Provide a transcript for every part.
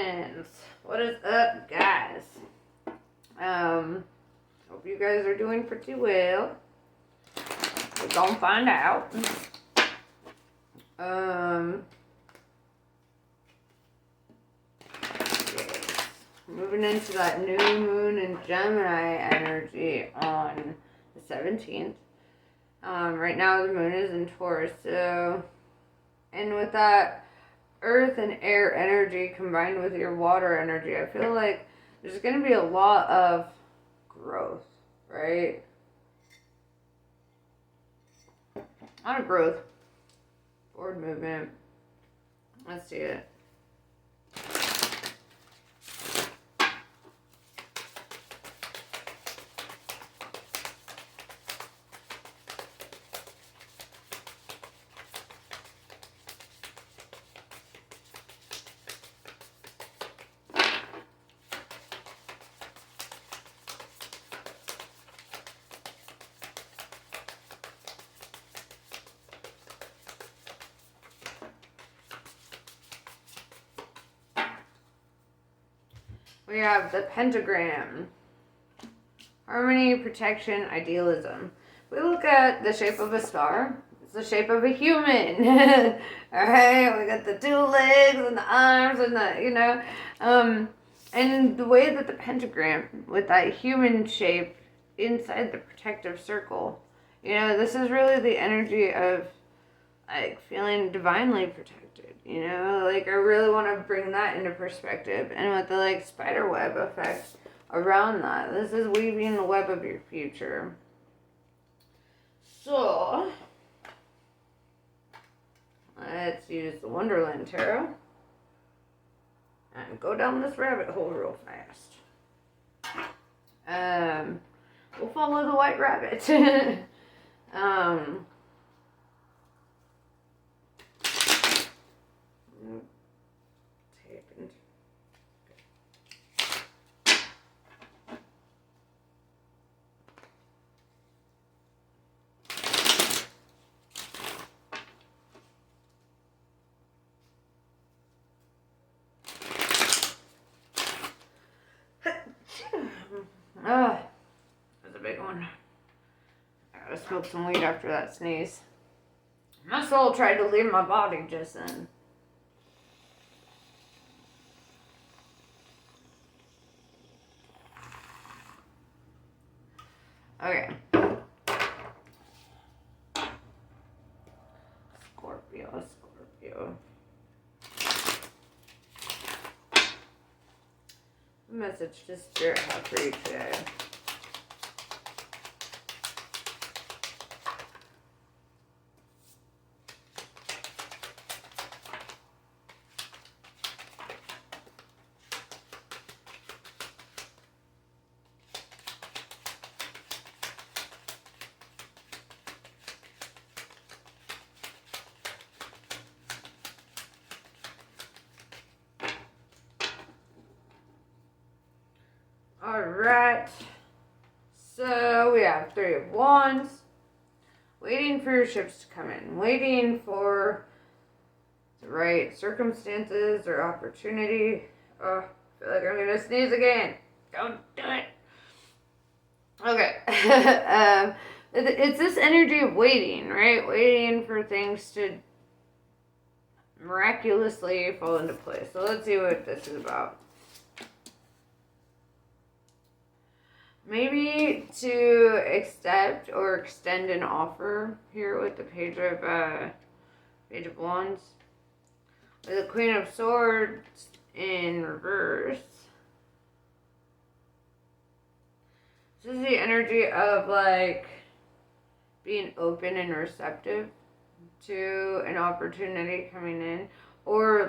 Capricornians, what is up, guys? Hope you guys are doing pretty well. We're gonna find out. Yes. Moving into that new moon in Gemini energy on the 17th. Right now the moon is in Taurus, so, and with that earth and air energy combined with your water energy, I feel like there's going to be a lot of growth, right? A lot of growth. Forward movement. Let's see it. We have the pentagram. Harmony, protection, idealism. We look at the shape of a star. It's the shape of a human. Alright, we got the two legs and the arms and the, and the way that the pentagram with that human shape inside the protective circle, this is really the energy of like feeling divinely protected. I really want to bring that into perspective. And with the spider web effect around that, this is weaving the web of your future. So, let's use the Wonderland Tarot and go down this rabbit hole real fast. We'll follow the white rabbit. Oh, that's a big one. I gotta smoke some weed after that sneeze. My soul tried to leave my body just then. Okay. Scorpio. What message does Spirit have for you today? Alright, so we have Three of Wands, waiting for your ships to come in, waiting for the right circumstances or opportunity. Oh, I feel like I'm going to sneeze again. Don't do it. Okay, it's this energy of waiting, right? Waiting for things to miraculously fall into place. So let's see what this is about. Maybe to accept or extend an offer here with the Page of Wands. With the Queen of Swords in reverse. This is the energy of being open and receptive to an opportunity coming in. Or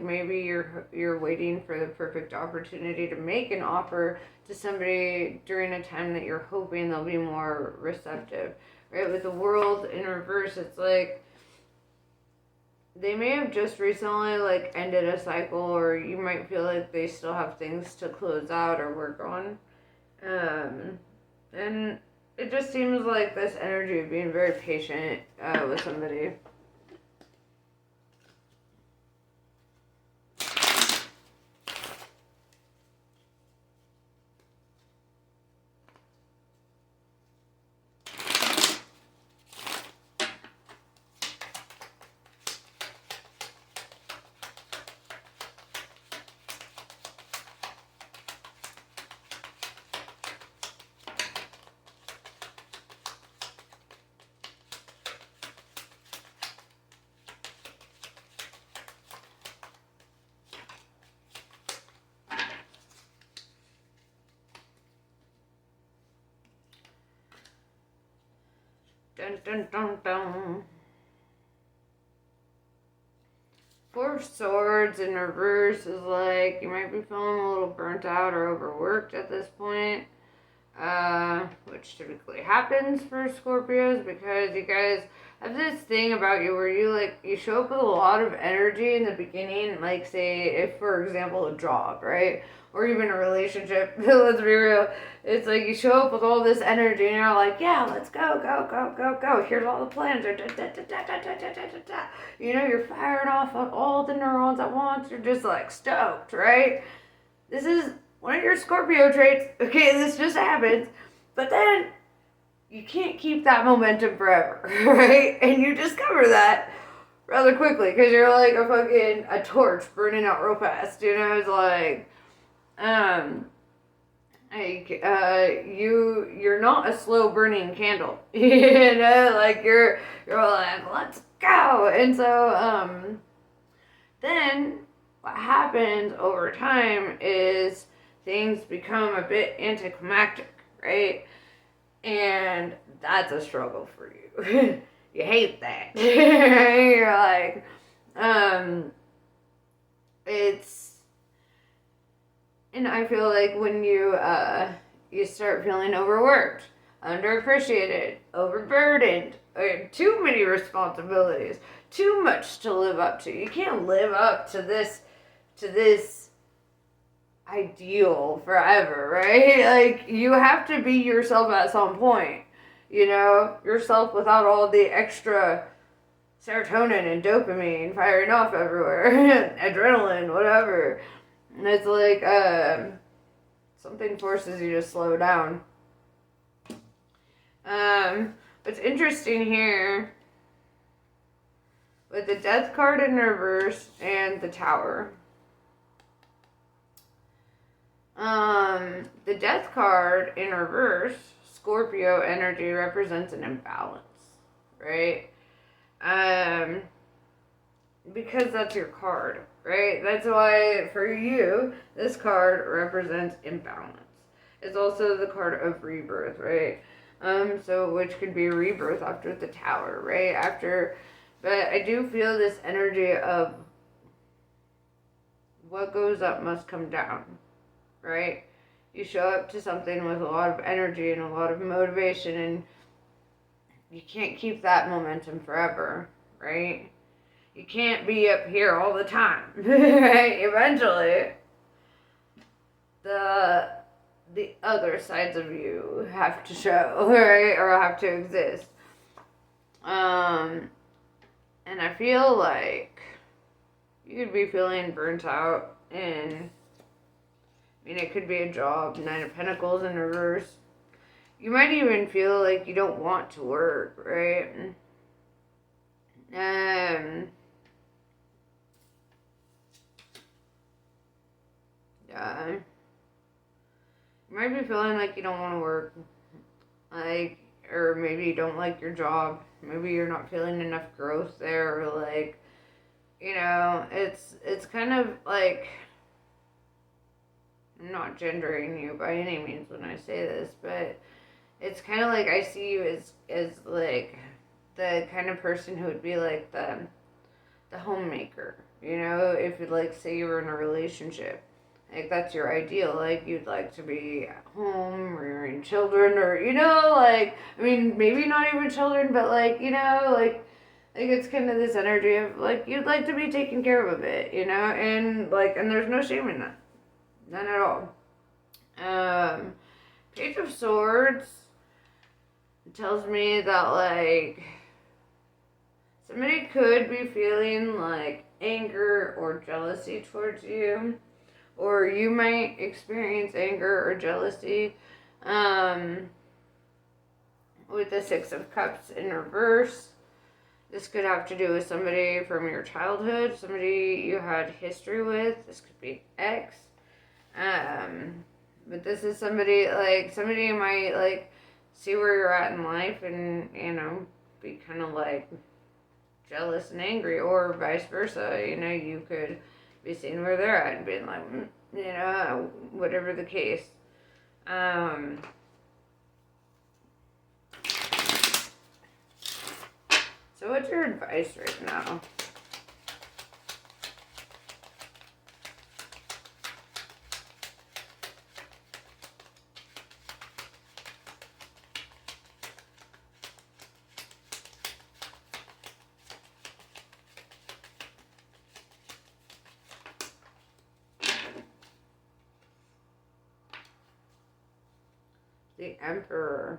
maybe you're waiting for the perfect opportunity to make an offer to somebody during a time that you're hoping they'll be more receptive. Right? With the World in reverse, it's they may have just recently ended a cycle, or you might feel like they still have things to close out or work on. And it just seems like this energy of being very patient with somebody. Dun, dun, dun, dun. Four of Swords in reverse is like you might be feeling a little burnt out or overworked at this point, which typically happens for Scorpios because you guys have this thing about you where you show up with a lot of energy in the beginning, like say if for example a job, right? Or even a relationship, let's be real. It's like you show up with all this energy and you're like, yeah, let's go, go, go, go, go. Here's all the plans. You know, you're firing off all the neurons at once. You're just like stoked, right? This is one of your Scorpio traits. Okay, this just happens. But then you can't keep that momentum forever, right? And you discover that rather quickly because you're like a torch burning out real fast. You know, it's like, you're not a slow burning candle. You know, like you're like, let's go. And so then what happens over time is things become a bit anticlimactic, right? And that's a struggle for you. You hate that. You're like, and I feel like when you start feeling overworked, underappreciated, overburdened, or too many responsibilities, too much to live up to. You can't live up to this ideal forever, right? Like you have to be yourself at some point. You know, yourself without all the extra serotonin and dopamine firing off everywhere, adrenaline, whatever. And it's like, something forces you to slow down. What's interesting here, with the Death card in reverse and the Tower. The Death card in reverse, Scorpio energy represents an imbalance, right? Because that's your card, right? That's why for you, this card represents imbalance. It's also the card of rebirth, right? So which could be rebirth after the Tower, right? But I do feel this energy of what goes up must come down, right? You show up to something with a lot of energy and a lot of motivation, and you can't keep that momentum forever, right? You can't be up here all the time, right? Eventually, the other sides of you have to show, right? Or have to exist. And I feel like you could be feeling burnt out and it could be a job, Nine of Pentacles in reverse. You might even feel like you don't want to work, right? Yeah. You might be feeling like you don't want to work. Or maybe you don't like your job. Maybe you're not feeling enough growth there, or like, it's kind of like, I'm not gendering you by any means when I say this, but it's kind of like I see you as like the kind of person who would be like the homemaker, if you like say you were in a relationship. Like that's your ideal, like you'd like to be at home rearing children, or maybe not even children, but like it's kind of this energy of like you'd like to be taken care of a bit, and there's no shame in that. None at all. Page of Swords tells me that, like, somebody could be feeling, like, anger or jealousy towards you. Or you might experience anger or jealousy. With the Six of Cups in reverse. This could have to do with somebody from your childhood. Somebody you had history with. This could be ex. But this is somebody you might like see where you're at in life and be kind of like jealous and angry, or vice versa. You could be seeing where they're at and being like, whatever the case. So what's your advice right now? The Emperor.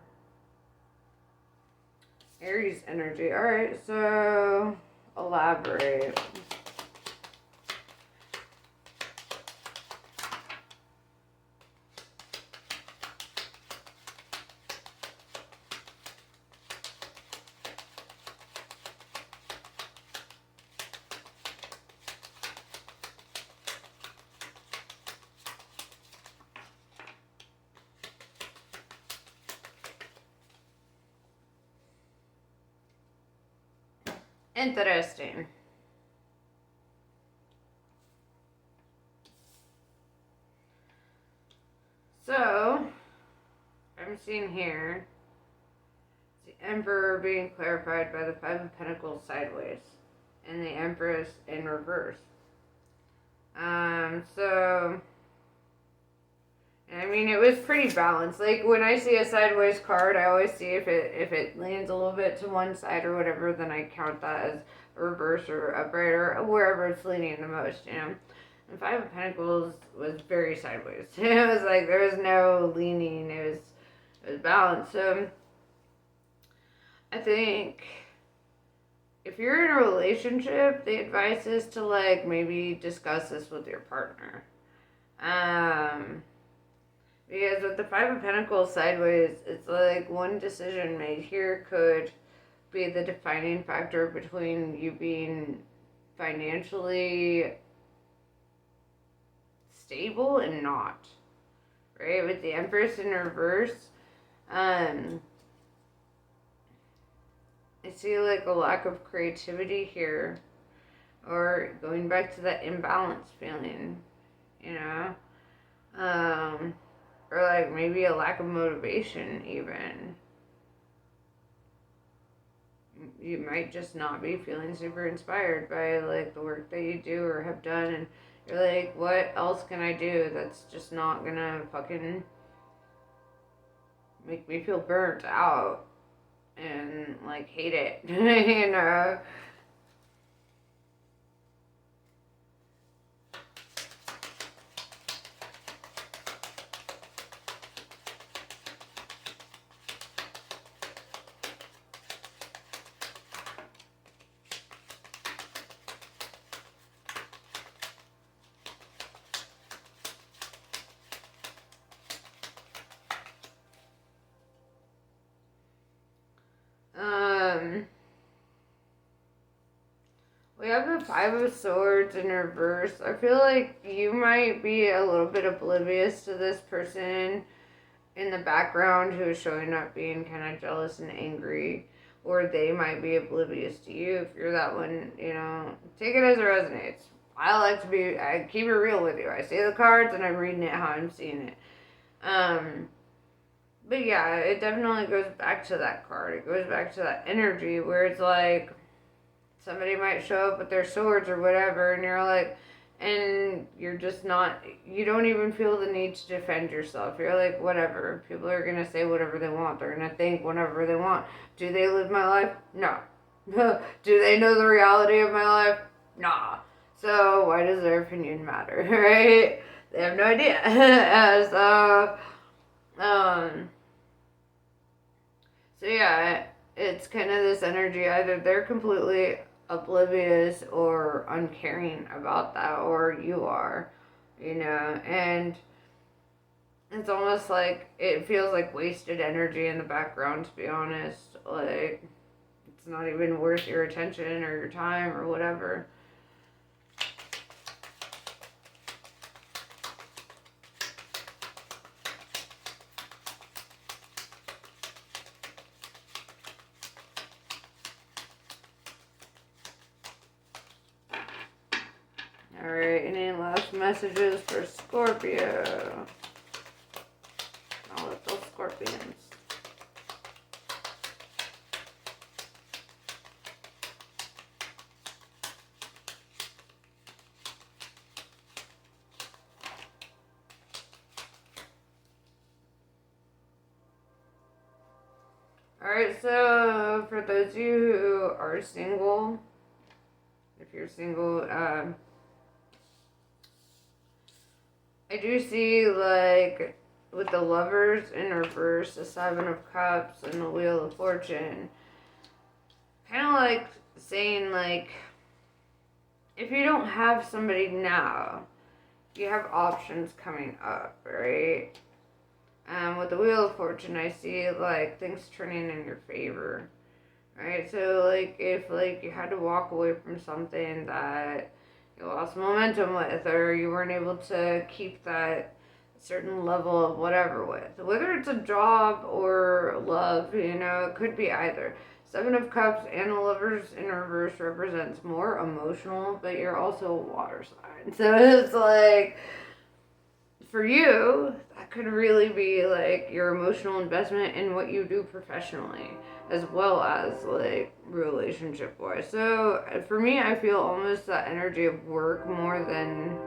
Aries energy. Alright, so elaborate. Interesting. So, I'm seeing here the Emperor being clarified by the Five of Pentacles sideways and the Empress in reverse. So, I mean, it was pretty balanced. Like, when I see a sideways card, I always see if it leans a little bit to one side or whatever, then I count that as reverse or upright or wherever it's leaning the most, you know. And Five of Pentacles was very sideways. It was like there was no leaning. It was balanced. So I think if you're in a relationship, the advice is to like maybe discuss this with your partner. Because with the Five of Pentacles sideways, it's like one decision made here could be the defining factor between you being financially stable and not. Right? With the Empress in reverse, I see like a lack of creativity here. Or going back to that imbalance feeling, you know? Or like maybe a lack of motivation even. You might just not be feeling super inspired by like the work that you do or have done, and you're like, what else can I do that's just not gonna fucking make me feel burnt out and like hate it, you know? We have the Five of Swords in reverse. I feel like you might be a little bit oblivious to this person in the background who is showing up being kind of jealous and angry. Or they might be oblivious to you if you're that one, you know. Take it as it resonates. I keep it real with you. I see the cards and I'm reading it how I'm seeing it. But yeah, it definitely goes back to that card. It goes back to that energy where it's like somebody might show up with their swords or whatever, and you're like, and you're just not, you don't even feel the need to defend yourself. You're like, whatever. People are going to say whatever they want. They're going to think whatever they want. Do they live my life? No. Do they know the reality of my life? Nah. So why does their opinion matter, right? They have no idea. So yeah, it's kind of this energy. Either they're completely oblivious or uncaring about that, or you are, you know, and it's almost like it feels like wasted energy in the background, to be honest. Like, it's not even worth your attention or your time or whatever. Alright, any last messages for Scorpio? All of those Scorpions. Alright, so for those of you who are single, if you're single, I do see, like, with the Lovers in reverse, the Seven of Cups, and the Wheel of Fortune, kind of like saying, like, if you don't have somebody now, you have options coming up, right? With the Wheel of Fortune, I see, like, things turning in your favor, right? So, like, if, like, you had to walk away from something that you lost momentum with, or you weren't able to keep that certain level of whatever with, whether it's a job or love, you know, it could be either. Seven of Cups and the Lovers in reverse represents more emotional, but you're also a water sign. So it's like, for you, that could really be like your emotional investment in what you do professionally, as well as like relationship wise. So for me, I feel almost that energy of work more than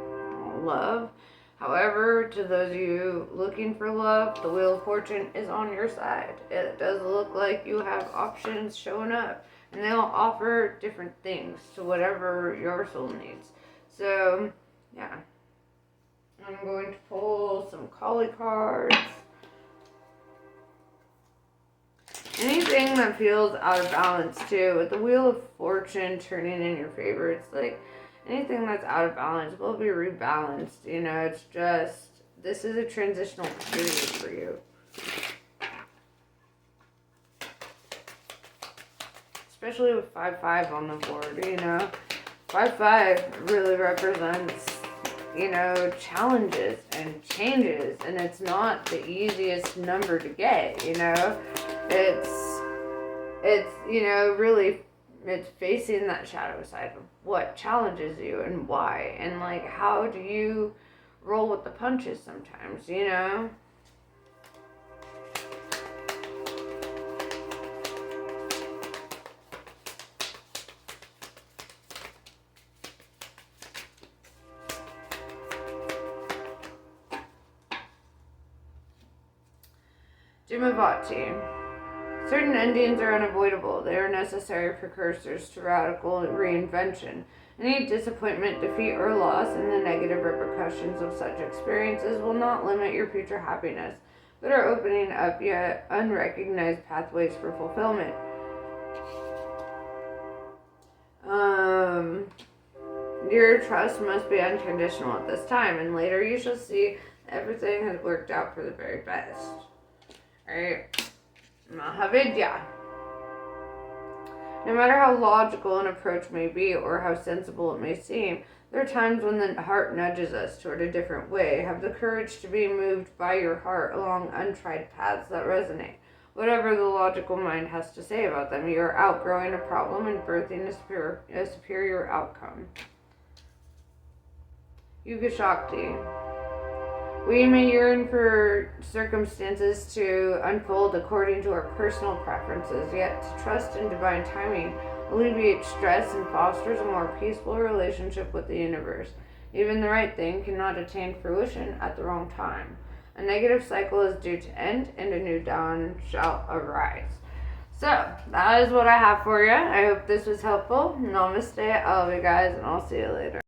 love. However, to those of you looking for love, the Wheel of Fortune is on your side. It does look like you have options showing up, and they'll offer different things to whatever your soul needs. So, yeah. I'm going to pull some Kali cards. Anything that feels out of balance, too, with the Wheel of Fortune turning in your favor, it's like anything that's out of balance will be rebalanced. You know, it's just, this is a transitional period for you. Especially with 5-5 on the board, you know. 5-5 really represents, you know, challenges and changes, and it's not the easiest number to get, you know. It's, you know, really, it's facing that shadow side of what challenges you and why, and like, how do you roll with the punches sometimes, you know. Jimavati. Certain endings are unavoidable. They are necessary precursors to radical reinvention. Any disappointment, defeat, or loss, and the negative repercussions of such experiences will not limit your future happiness, but are opening up yet unrecognized pathways for fulfillment. Your trust must be unconditional at this time, and later you shall see everything has worked out for the very best. Alright, Mahavidya. No matter how logical an approach may be or how sensible it may seem, there are times when the heart nudges us toward a different way. Have the courage to be moved by your heart along untried paths that resonate. Whatever the logical mind has to say about them, you are outgrowing a problem and birthing a superior outcome. Yuga Shakti. We may yearn for circumstances to unfold according to our personal preferences, yet to trust in divine timing alleviates stress and fosters a more peaceful relationship with the universe. Even the right thing cannot attain fruition at the wrong time. A negative cycle is due to end, and a new dawn shall arise. So, that is what I have for you. I hope this was helpful. Namaste. I love you guys, and I'll see you later.